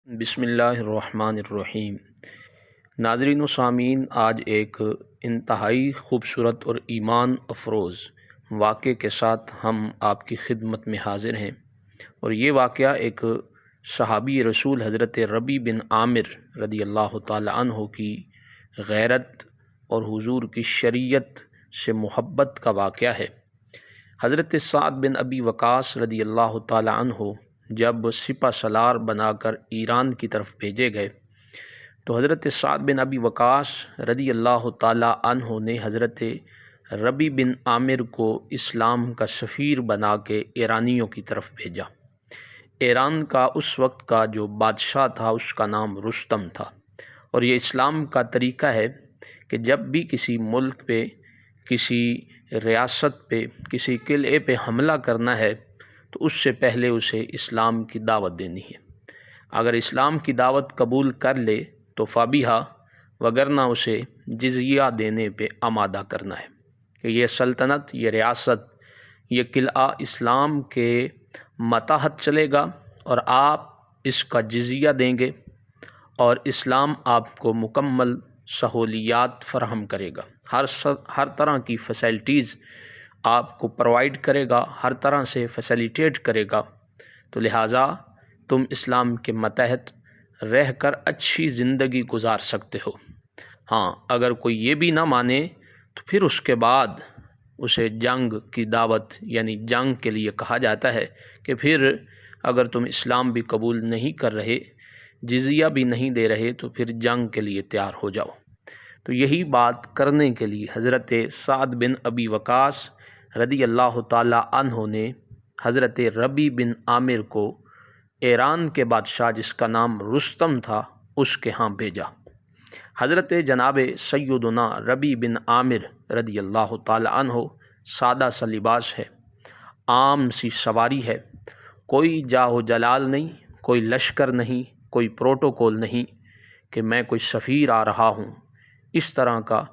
بسم اللہ الرحمن الرحیم۔ ناظرین و سامعین، آج ایک انتہائی خوبصورت اور ایمان افروز واقعے کے ساتھ ہم آپ کی خدمت میں حاضر ہیں، اور یہ واقعہ ایک صحابی رسول حضرت ربیع بن عامر رضی اللہ تعالی عنہ کی غیرت اور حضور کی شریعت سے محبت کا واقعہ ہے۔ حضرت سعد بن ابی وقاص رضی اللہ تعالی عنہ جب سپہ سالار بنا کر ایران کی طرف بھیجے گئے تو حضرت سعد بن ابی وقاص رضی اللہ تعالی عنہ نے حضرت ربیع بن عامر کو اسلام کا سفیر بنا کے ایرانیوں کی طرف بھیجا۔ ایران کا اس وقت کا جو بادشاہ تھا اس کا نام رستم تھا، اور یہ اسلام کا طریقہ ہے کہ جب بھی کسی ملک پہ، کسی ریاست پہ، کسی قلعے پہ حملہ کرنا ہے تو اس سے پہلے اسے اسلام کی دعوت دینی ہے۔ اگر اسلام کی دعوت قبول کر لے تو فابیہا، وگرنہ اسے جزیہ دینے پہ آمادہ کرنا ہے کہ یہ سلطنت، یہ ریاست، یہ قلعہ اسلام کے ماتحت چلے گا اور آپ اس کا جزیہ دیں گے، اور اسلام آپ کو مکمل سہولیات فراہم کرے گا، ہر طرح کی فیسلٹیز آپ کو پرووائڈ کرے گا، ہر طرح سے فیسیلیٹیٹ کرے گا، تو لہٰذا تم اسلام کے ماتحت رہ کر اچھی زندگی گزار سکتے ہو۔ ہاں، اگر کوئی یہ بھی نہ مانے تو پھر اس کے بعد اسے جنگ کی دعوت، یعنی جنگ کے لیے کہا جاتا ہے کہ پھر اگر تم اسلام بھی قبول نہیں کر رہے، جزیہ بھی نہیں دے رہے، تو پھر جنگ کے لیے تیار ہو جاؤ۔ تو یہی بات کرنے کے لیے حضرت سعد بن ابی وقاص رضی اللہ تعالی عنہ نے حضرت ربیع بن عامر کو ایران کے بادشاہ، جس کا نام رستم تھا، اس کے ہاں بھیجا۔ حضرت جناب سیدنا ربیع بن عامر رضی اللہ تعالی عنہ سادہ سا لباس ہے، عام سی سواری ہے، کوئی جاہ و جلال نہیں، کوئی لشکر نہیں، کوئی پروٹوکول نہیں کہ میں کوئی سفیر آ رہا ہوں، اس طرح کا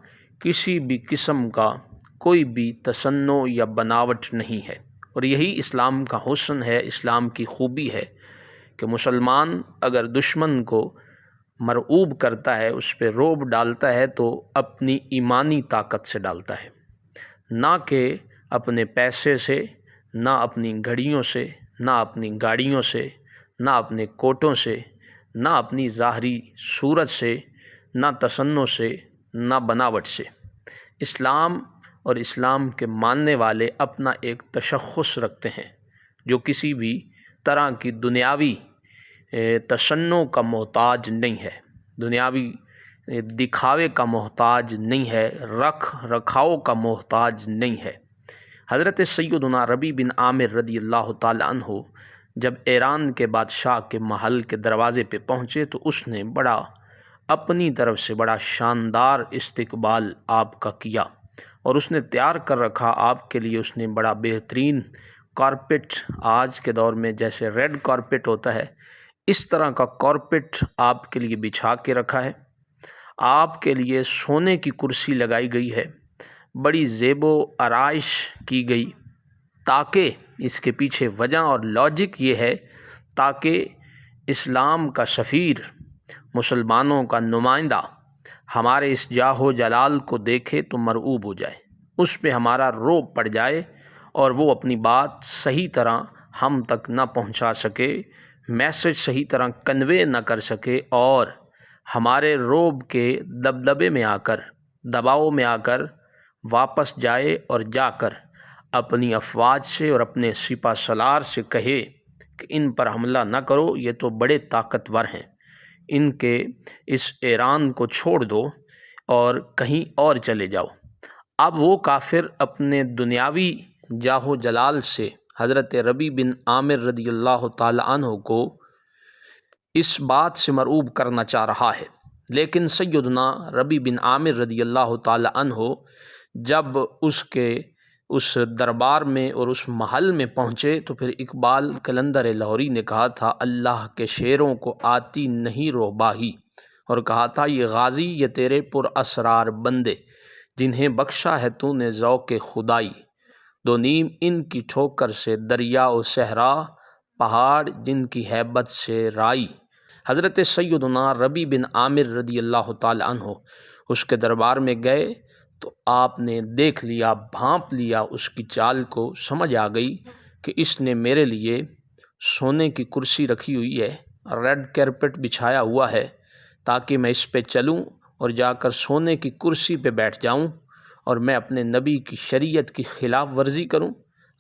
کسی بھی قسم کا کوئی بھی تصنع یا بناوٹ نہیں ہے۔ اور یہی اسلام کا حسن ہے، اسلام کی خوبی ہے کہ مسلمان اگر دشمن کو مرعوب کرتا ہے، اس پہ رعب ڈالتا ہے، تو اپنی ایمانی طاقت سے ڈالتا ہے، نہ کہ اپنے پیسے سے، نہ اپنی گھڑیوں سے، نہ اپنی گاڑیوں سے، نہ اپنے کوٹوں سے، نہ اپنی ظاہری صورت سے، نہ تصنع سے، نہ بناوٹ سے۔ اسلام اور اسلام کے ماننے والے اپنا ایک تشخص رکھتے ہیں جو کسی بھی طرح کی دنیاوی تصنع کا محتاج نہیں ہے، دنیاوی دکھاوے کا محتاج نہیں ہے، رکھ رکھاؤ کا محتاج نہیں ہے۔ حضرت سیدنا ربیع بن عامر رضی اللہ تعالی عنہ جب ایران کے بادشاہ کے محل کے دروازے پہ پہنچے تو اس نے اپنی طرف سے بڑا شاندار استقبال آپ کا کیا، اور اس نے تیار کر رکھا آپ کے لیے، اس نے بڑا بہترین کارپٹ، آج کے دور میں جیسے ریڈ کارپٹ ہوتا ہے اس طرح کا کارپٹ آپ کے لیے بچھا کے رکھا ہے، آپ کے لیے سونے کی کرسی لگائی گئی ہے، بڑی زیب و آرائش کی گئی، تاکہ اس کے پیچھے وجہ اور لاجک یہ ہے تاکہ اسلام کا سفیر، مسلمانوں کا نمائندہ ہمارے اس جاہ و جلال کو دیکھے تو مرعوب ہو جائے، اس پہ ہمارا رعب پڑ جائے، اور وہ اپنی بات صحیح طرح ہم تک نہ پہنچا سکے، میسج صحیح طرح کنوے نہ کر سکے، اور ہمارے رعب کے دبدبے میں آ کر، دباؤ میں آ کر واپس جائے، اور جا کر اپنی افواج سے اور اپنے سپہ سالار سے کہے کہ ان پر حملہ نہ کرو، یہ تو بڑے طاقتور ہیں، ان کے اس ایران کو چھوڑ دو اور کہیں اور چلے جاؤ۔ اب وہ کافر اپنے دنیاوی جاہ و جلال سے حضرت ربیع بن عامر رضی اللہ تعالی عنہ کو اس بات سے مرعوب کرنا چاہ رہا ہے، لیکن سیدنا ربیع بن عامر رضی اللہ تعالی عنہ جب اس دربار میں اور اس محل میں پہنچے تو پھر اقبال قلندر لاہوری نے کہا تھا، اللہ کے شیروں کو آتی نہیں روباہی، اور کہا تھا یہ غازی، یہ تیرے پر اسرار بندے، جنہیں بخشا ہے تو نے ذوق خدائی، دو نیم ان کی ٹھوکر سے دریا و صحرا، پہاڑ جن کی ہیبت سے رائی۔ حضرت سیدنا ربی بن عامر رضی اللہ تعالی عنہ اس کے دربار میں گئے تو آپ نے دیکھ لیا، بھانپ لیا اس کی چال کو، سمجھ آ گئی کہ اس نے میرے لیے سونے کی کرسی رکھی ہوئی ہے، ریڈ کارپیٹ بچھایا ہوا ہے، تاکہ میں اس پہ چلوں اور جا کر سونے کی کرسی پہ بیٹھ جاؤں اور میں اپنے نبی کی شریعت کی خلاف ورزی کروں،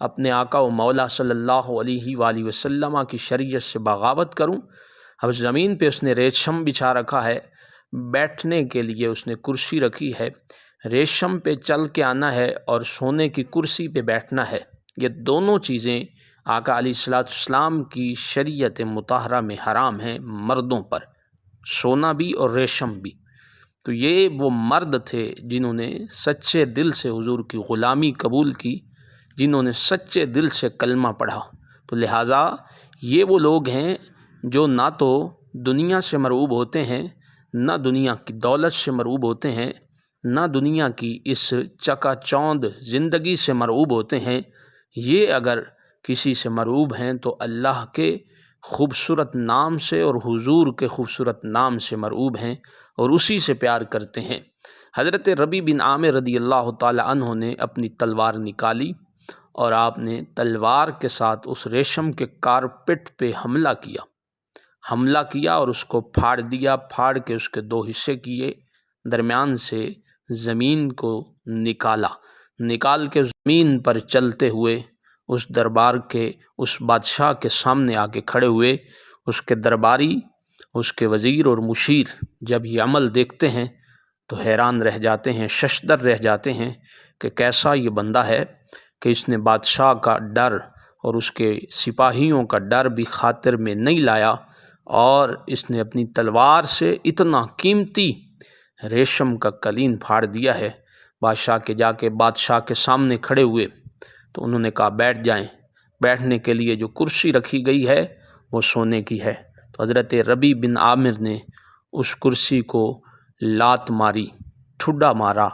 اپنے آقا و مولا صلی اللہ علیہ وآلہ وسلم کی شریعت سے بغاوت کروں۔ اب زمین پہ اس نے ریشم بچھا رکھا ہے، بیٹھنے کے لیے اس نے کرسی رکھی ہے، ریشم پہ چل کے آنا ہے اور سونے کی کرسی پہ بیٹھنا ہے۔ یہ دونوں چیزیں آقا علیہ السلام کی شریعت مطہرہ میں حرام ہیں مردوں پر، سونا بھی اور ریشم بھی۔ تو یہ وہ مرد تھے جنہوں نے سچے دل سے حضور کی غلامی قبول کی، جنہوں نے سچے دل سے کلمہ پڑھا۔ تو لہٰذا یہ وہ لوگ ہیں جو نہ تو دنیا سے مرعوب ہوتے ہیں، نہ دنیا کی دولت سے مرعوب ہوتے ہیں، نہ دنیا کی اس چکا چوند زندگی سے مرعوب ہوتے ہیں۔ یہ اگر کسی سے مرعوب ہیں تو اللہ کے خوبصورت نام سے اور حضور کے خوبصورت نام سے مرعوب ہیں اور اسی سے پیار کرتے ہیں۔ حضرت ربی بن عامر رضی اللہ تعالی عنہ نے اپنی تلوار نکالی اور آپ نے تلوار کے ساتھ اس ریشم کے کارپیٹ پہ حملہ کیا اور اس کو پھاڑ دیا، پھاڑ کے اس کے دو حصے کیے، درمیان سے زمین کو نکال کے زمین پر چلتے ہوئے اس دربار کے اس بادشاہ کے سامنے آ کے کھڑے ہوئے۔ اس کے درباری، اس کے وزیر اور مشیر جب یہ عمل دیکھتے ہیں تو حیران رہ جاتے ہیں، ششدر رہ جاتے ہیں کہ کیسا یہ بندہ ہے کہ اس نے بادشاہ کا ڈر اور اس کے سپاہیوں کا ڈر بھی خاطر میں نہیں لایا، اور اس نے اپنی تلوار سے اتنا قیمتی ریشم کا قلین پھاڑ دیا ہے۔ بادشاہ کے جا کے بادشاہ کے سامنے کھڑے ہوئے تو انہوں نے کہا بیٹھ جائیں، بیٹھنے کے لیے جو کرسی رکھی گئی ہے وہ سونے کی ہے۔ تو حضرت ربی بن عامر نے اس کرسی کو لات ماری، ٹھڈا مارا،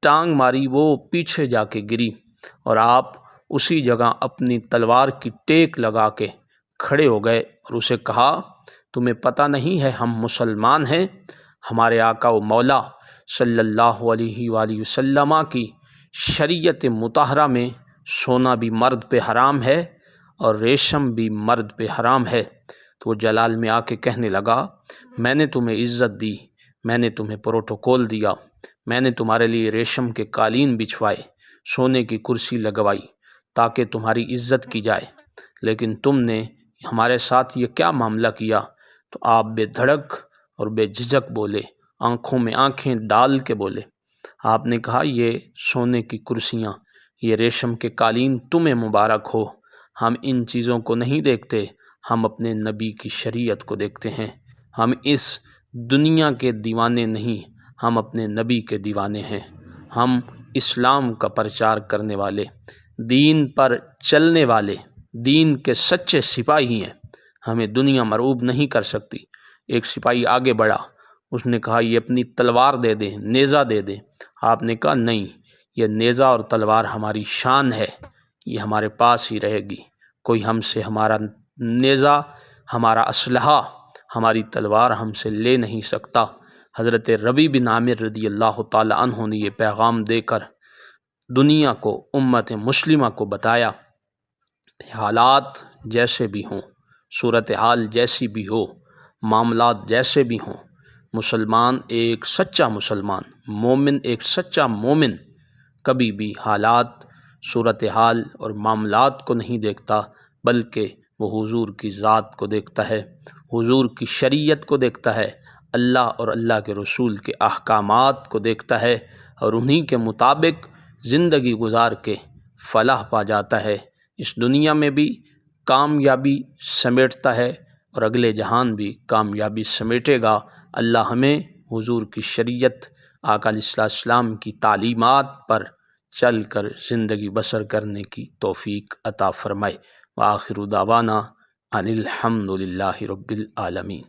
ٹانگ ماری، وہ پیچھے جا کے گری اور آپ اسی جگہ اپنی تلوار کی ٹیک لگا کے کھڑے ہو گئے اور اسے کہا تمہیں پتہ نہیں ہے ہم مسلمان ہیں، ہمارے آقا و مولا صلی اللہ علیہ وآلہ وسلم کی شریعت مطہرہ میں سونا بھی مرد پہ حرام ہے اور ریشم بھی مرد پہ حرام ہے۔ تو وہ جلال میں آ کے کہنے لگا میں نے تمہیں عزت دی، میں نے تمہیں پروٹوکول دیا، میں نے تمہارے لیے ریشم کے قالین بچھوائے، سونے کی کرسی لگوائی تاکہ تمہاری عزت کی جائے، لیکن تم نے ہمارے ساتھ یہ کیا معاملہ کیا؟ تو آپ بے دھڑک اور بے جھجک بولے، آنکھوں میں آنکھیں ڈال کے بولے۔ آپ نے کہا یہ سونے کی کرسیاں، یہ ریشم کے قالین تمہیں مبارک ہو، ہم ان چیزوں کو نہیں دیکھتے، ہم اپنے نبی کی شریعت کو دیکھتے ہیں، ہم اس دنیا کے دیوانے نہیں، ہم اپنے نبی کے دیوانے ہیں، ہم اسلام کا پرچار کرنے والے، دین پر چلنے والے، دین کے سچے سپاہی ہیں، ہمیں دنیا مرعوب نہیں کر سکتی۔ ایک سپاہی آگے بڑھا، اس نے کہا یہ اپنی تلوار دے دیں، نیزہ دے دیں۔ آپ نے کہا نہیں، یہ نیزہ اور تلوار ہماری شان ہے، یہ ہمارے پاس ہی رہے گی، کوئی ہم سے ہمارا نیزہ، ہمارا اسلحہ، ہماری تلوار ہم سے لے نہیں سکتا۔ حضرت ربی بن عامر رضی اللہ تعالی عنہ نے یہ پیغام دے کر دنیا کو، امت مسلمہ کو بتایا کہ حالات جیسے بھی ہوں، صورتحال جیسی بھی ہو، معاملات جیسے بھی ہوں، مسلمان ایک سچا مسلمان، مومن ایک سچا مومن کبھی بھی حالات، صورتحال اور معاملات کو نہیں دیکھتا، بلکہ وہ حضور کی ذات کو دیکھتا ہے، حضور کی شریعت کو دیکھتا ہے، اللہ اور اللہ کے رسول کے احکامات کو دیکھتا ہے اور انہی کے مطابق زندگی گزار کے فلاح پا جاتا ہے، اس دنیا میں بھی کامیابی سمیٹتا ہے اور اگلے جہان بھی کامیابی سمیٹے گا۔ اللہ ہمیں حضور کی شریعت، آقا علیہ السلام کی تعلیمات پر چل کر زندگی بسر کرنے کی توفیق عطا فرمائے۔ وآخر دعوانا ان الحمد للہ رب العالمین۔